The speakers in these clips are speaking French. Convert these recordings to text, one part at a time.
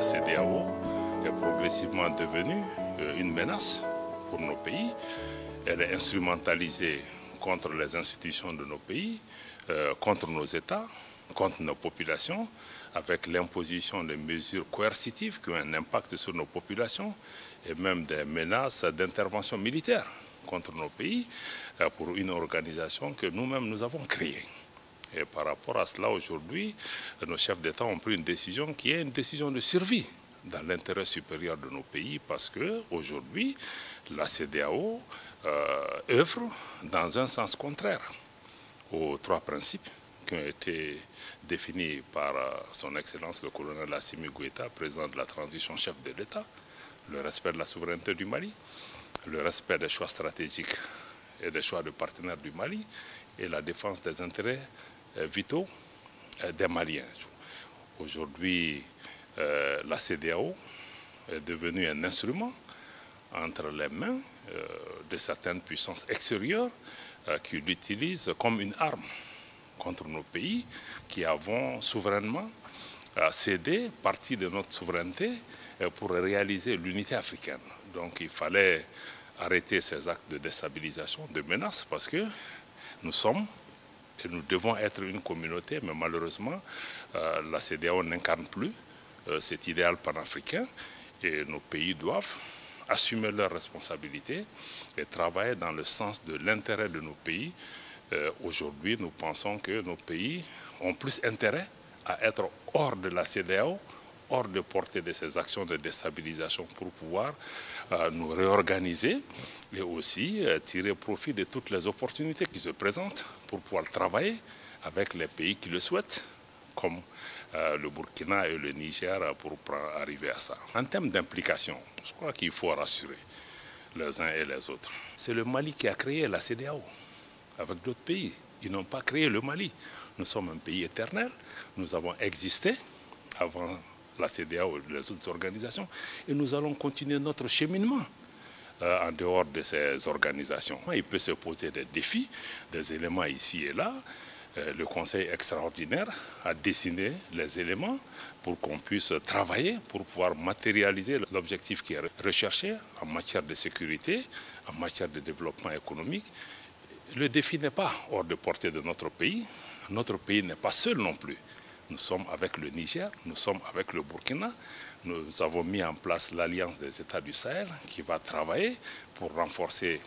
la CEDEAO est progressivement devenue une menace pour nos pays. Elle est instrumentalisée contre les institutions de nos pays, contre nos États, contre nos populations, avec l'imposition de mesures coercitives qui ont un impact sur nos populations et même des menaces d'intervention militaire contre nos pays pour une organisation que nous-mêmes nous avons créée. Et par rapport à cela, aujourd'hui, nos chefs d'État ont pris une décision qui est une décision de survie dans l'intérêt supérieur de nos pays parce qu'aujourd'hui, la CEDEAO œuvre dans un sens contraire aux trois principes qui ont été définis par son Excellence le colonel Assimi Goïta, président de la transition, chef de l'État, le respect de la souveraineté du Mali, le respect des choix stratégiques et des choix de partenaires du Mali et la défense des intérêts vitaux des Maliens. Aujourd'hui, la CEDEAO est devenue un instrument entre les mains de certaines puissances extérieures qui l'utilisent comme une arme contre nos pays qui avons souverainement cédé partie de notre souveraineté pour réaliser l'unité africaine. Donc il fallait arrêter ces actes de déstabilisation, de menace, parce que nous sommes et nous devons être une communauté, mais malheureusement, la CEDEAO n'incarne plus cet idéal panafricain et nos pays doivent assumer leurs responsabilités et travailler dans le sens de l'intérêt de nos pays. Aujourd'hui, nous pensons que nos pays ont plus intérêt à être hors de la CEDEAO, hors de portée de ces actions de déstabilisation pour pouvoir nous réorganiser et aussi tirer profit de toutes les opportunités qui se présentent pour pouvoir travailler avec les pays qui le souhaitent, comme le Burkina et le Niger, pour arriver à ça. En termes d'implication, je crois qu'il faut rassurer les uns et les autres. C'est le Mali qui a créé la CEDEAO avec d'autres pays. Ils n'ont pas créé le Mali. Nous sommes un pays éternel. Nous avons existé avant la CEDEAO et les autres organisations et nous allons continuer notre cheminement en dehors de ces organisations. Il peut se poser des défis, des éléments ici et là. Le Conseil extraordinaire a dessiné les éléments pour qu'on puisse travailler, pour pouvoir matérialiser l'objectif qui est recherché en matière de sécurité, en matière de développement économique. Le défi n'est pas hors de portée de notre pays. Notre pays n'est pas seul non plus. Nous sommes avec le Niger, nous sommes avec le Burkina. Nous avons mis en place l'Alliance des États du Sahel qui va travailler pour renforcer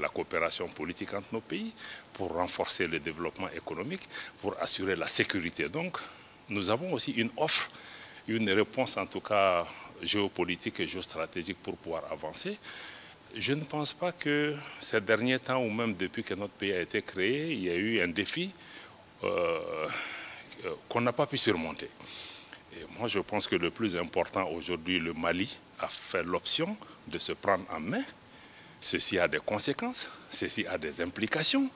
la coopération politique entre nos pays, pour renforcer le développement économique, pour assurer la sécurité. Donc, nous avons aussi une offre, une réponse en tout cas géopolitique et géostratégique pour pouvoir avancer. Je ne pense pas que ces derniers temps, ou même depuis que notre pays a été créé, il y a eu un défi qu'on n'a pas pu surmonter. Et moi, je pense que le plus important aujourd'hui, le Mali a fait l'option de se prendre en main. Ceci a des conséquences, ceci a des implications.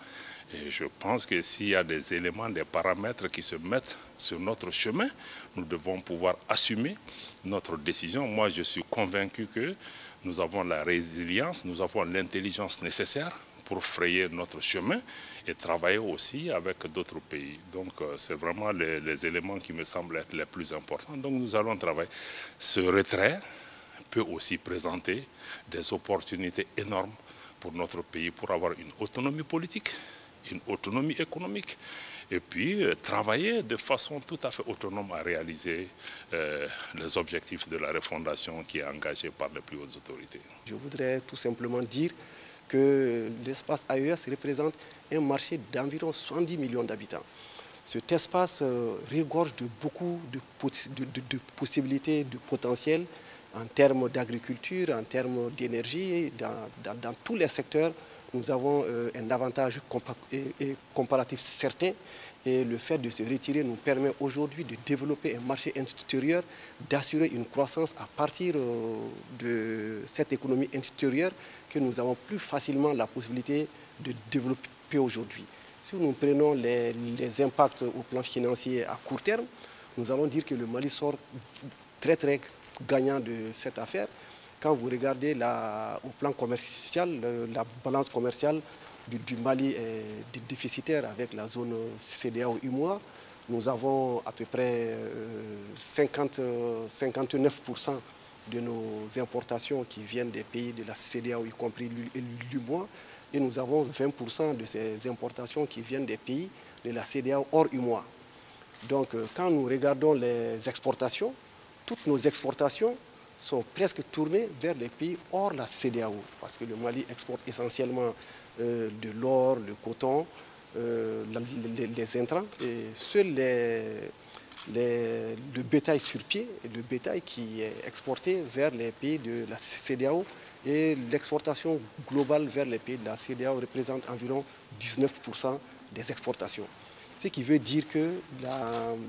Et je pense que s'il y a des éléments, des paramètres qui se mettent sur notre chemin, nous devons pouvoir assumer notre décision. Moi, je suis convaincu que nous avons la résilience, nous avons l'intelligence nécessaire pour frayer notre chemin et travailler aussi avec d'autres pays. Donc, c'est vraiment les éléments qui me semblent être les plus importants. Donc, nous allons travailler. Ce retrait peut aussi présenter des opportunités énormes pour notre pays, pour avoir une autonomie politique, une autonomie économique, et puis travailler de façon tout à fait autonome à réaliser les objectifs de la refondation qui est engagée par les plus hautes autorités. Je voudrais tout simplement dire que l'espace AES représente un marché d'environ 70 millions d'habitants. Cet espace regorge de beaucoup de possibilités, de potentiel en termes d'agriculture, en termes d'énergie, dans tous les secteurs. Nous avons un avantage comparatif certain et le fait de se retirer nous permet aujourd'hui de développer un marché intérieur, d'assurer une croissance à partir de cette économie intérieure que nous avons plus facilement la possibilité de développer aujourd'hui. Si nous prenons les impacts au plan financier à court terme, nous allons dire que le Mali sort très gagnant de cette affaire. Quand vous regardez au plan commercial, la balance commerciale du Mali est déficitaire avec la zone CEDEAO UMOA. Nous avons à peu près 59% de nos importations qui viennent des pays de la CEDEAO, y compris l'UMOA, et nous avons 20% de ces importations qui viennent des pays de la CEDEAO hors UMOA. Donc quand nous regardons les exportations, toutes nos exportations sont presque tournées vers les pays hors la CEDEAO, parce que le Mali exporte essentiellement de l'or, le coton, les intrants, et seul le bétail sur pied, le bétail qui est exporté vers les pays de la CEDEAO, et l'exportation globale vers les pays de la CEDEAO représente environ 19% des exportations. Ce qui veut dire que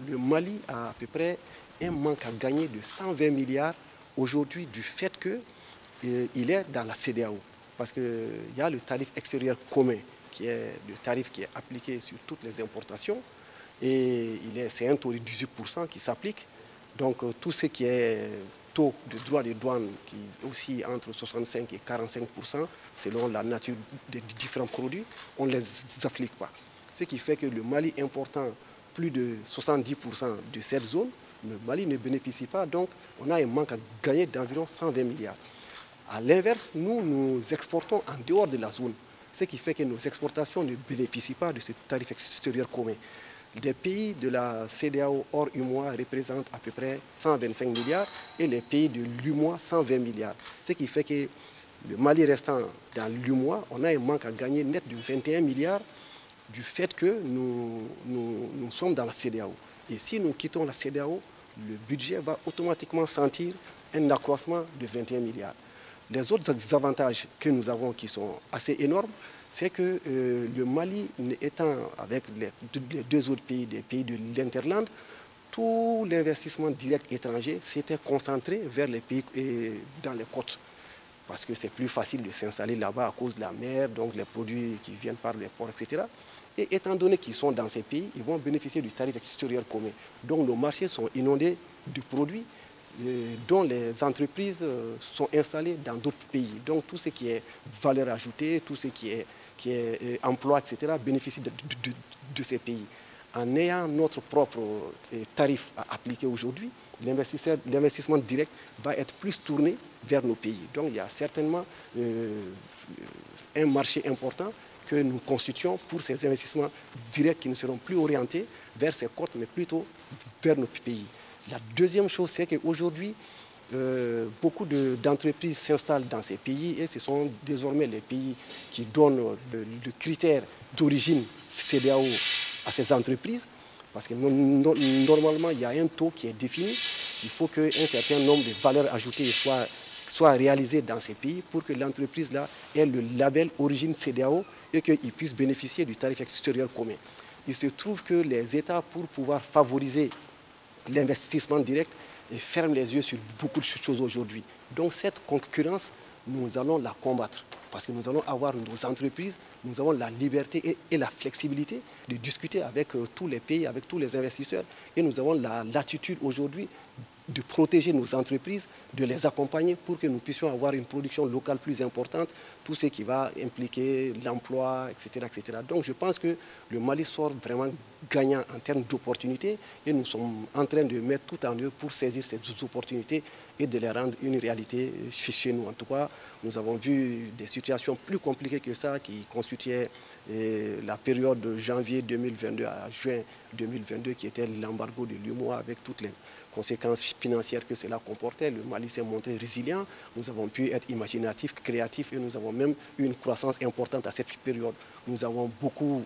le Mali a à peu près un manque à gagner de 120 milliards aujourd'hui du fait qu'il est dans la CEDEAO. Parce qu'il y a le tarif extérieur commun, qui est le tarif qui est appliqué sur toutes les importations. Et c'est un taux de 18% qui s'applique. Donc tout ce qui est taux de droit de douane qui est aussi entre 65 et 45% selon la nature des différents produits, on ne les applique pas. Ce qui fait que le Mali important plus de 70% de cette zone, le Mali ne bénéficie pas, donc on a un manque à gagner d'environ 120 milliards. À l'inverse, nous exportons en dehors de la zone, ce qui fait que nos exportations ne bénéficient pas de ce tarif extérieur commun. Les pays de la CEDEAO hors UMOA représentent à peu près 125 milliards et les pays de l'UMOA 120 milliards. Ce qui fait que le Mali restant dans l'UMOA, on a un manque à gagner net de 21 milliards du fait que nous sommes dans la CEDEAO. Et si nous quittons la CEDEAO, le budget va automatiquement sentir un accroissement de 21 milliards. Les autres avantages que nous avons qui sont assez énormes, c'est que le Mali étant avec les deux autres pays, des pays de l'Interland, tout l'investissement direct étranger s'était concentré vers les pays dans les côtes. Parce que c'est plus facile de s'installer là-bas à cause de la mer, donc les produits qui viennent par les ports, etc. Et étant donné qu'ils sont dans ces pays, ils vont bénéficier du tarif extérieur commun. Donc nos marchés sont inondés de produits dont les entreprises sont installées dans d'autres pays. Donc tout ce qui est valeur ajoutée, tout ce qui est emploi, etc., bénéficie de ces pays. En ayant notre propre tarif à appliquer aujourd'hui, l'investissement direct va être plus tourné vers nos pays. Donc il y a certainement un marché important que nous constituons pour ces investissements directs qui ne seront plus orientés vers ces côtes, mais plutôt vers nos pays. La deuxième chose, c'est qu'aujourd'hui, beaucoup d'entreprises s'installent dans ces pays et ce sont désormais les pays qui donnent le critère d'origine CEDEAO à ces entreprises. Parce que normalement, il y a un taux qui est défini. Il faut qu'un certain nombre de valeurs ajoutées soient réalisées dans ces pays pour que l'entreprise-là ait le label origine CEDEAO et qu'il puisse bénéficier du tarif extérieur commun. Il se trouve que les États, pour pouvoir favoriser l'investissement direct, ferment les yeux sur beaucoup de choses aujourd'hui. Donc cette concurrence, nous allons la combattre. Parce que nous allons avoir nos entreprises, nous avons la liberté et la flexibilité de discuter avec tous les pays, avec tous les investisseurs. Et nous avons la latitude aujourd'hui de protéger nos entreprises, de les accompagner pour que nous puissions avoir une production locale plus importante, tout ce qui va impliquer l'emploi, etc., etc. Donc je pense que le Mali sort vraiment gagnant en termes d'opportunités et nous sommes en train de mettre tout en œuvre pour saisir ces opportunités et de les rendre une réalité chez nous. En tout cas, nous avons vu des situations plus compliquées que ça qui constituaient la période de janvier 2022 à juin 2022 qui était l'embargo de l'UMOA avec toutes les conséquences financières que cela comportait. Le Mali s'est montré résilient, nous avons pu être imaginatifs, créatifs et nous avons même eu une croissance importante à cette période. Nous avons beaucoup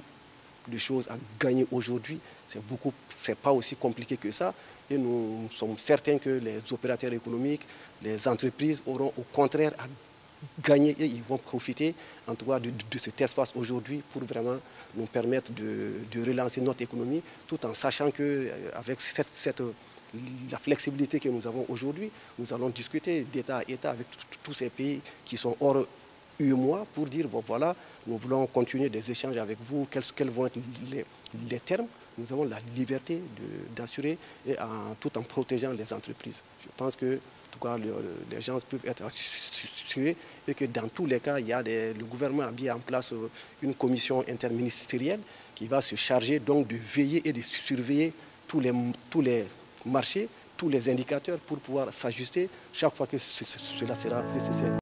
de choses à gagner aujourd'hui, c'est pas aussi compliqué que ça et nous sommes certains que les opérateurs économiques, les entreprises auront au contraire à gagner et ils vont profiter en tout cas de cet espace aujourd'hui pour vraiment nous permettre de relancer notre économie tout en sachant qu'avec la flexibilité que nous avons aujourd'hui, nous allons discuter d'État à État avec tous ces pays qui sont hors UEMOA pour dire bon, voilà, nous voulons continuer des échanges avec vous, quels vont être les termes nous avons la liberté d'assurer tout en protégeant les entreprises. Je pense que en tout cas, les gens peuvent être assurés et que dans tous les cas, le gouvernement a mis en place une commission interministérielle qui va se charger donc de veiller et de surveiller tous les marchés, tous les indicateurs pour pouvoir s'ajuster chaque fois que cela sera nécessaire.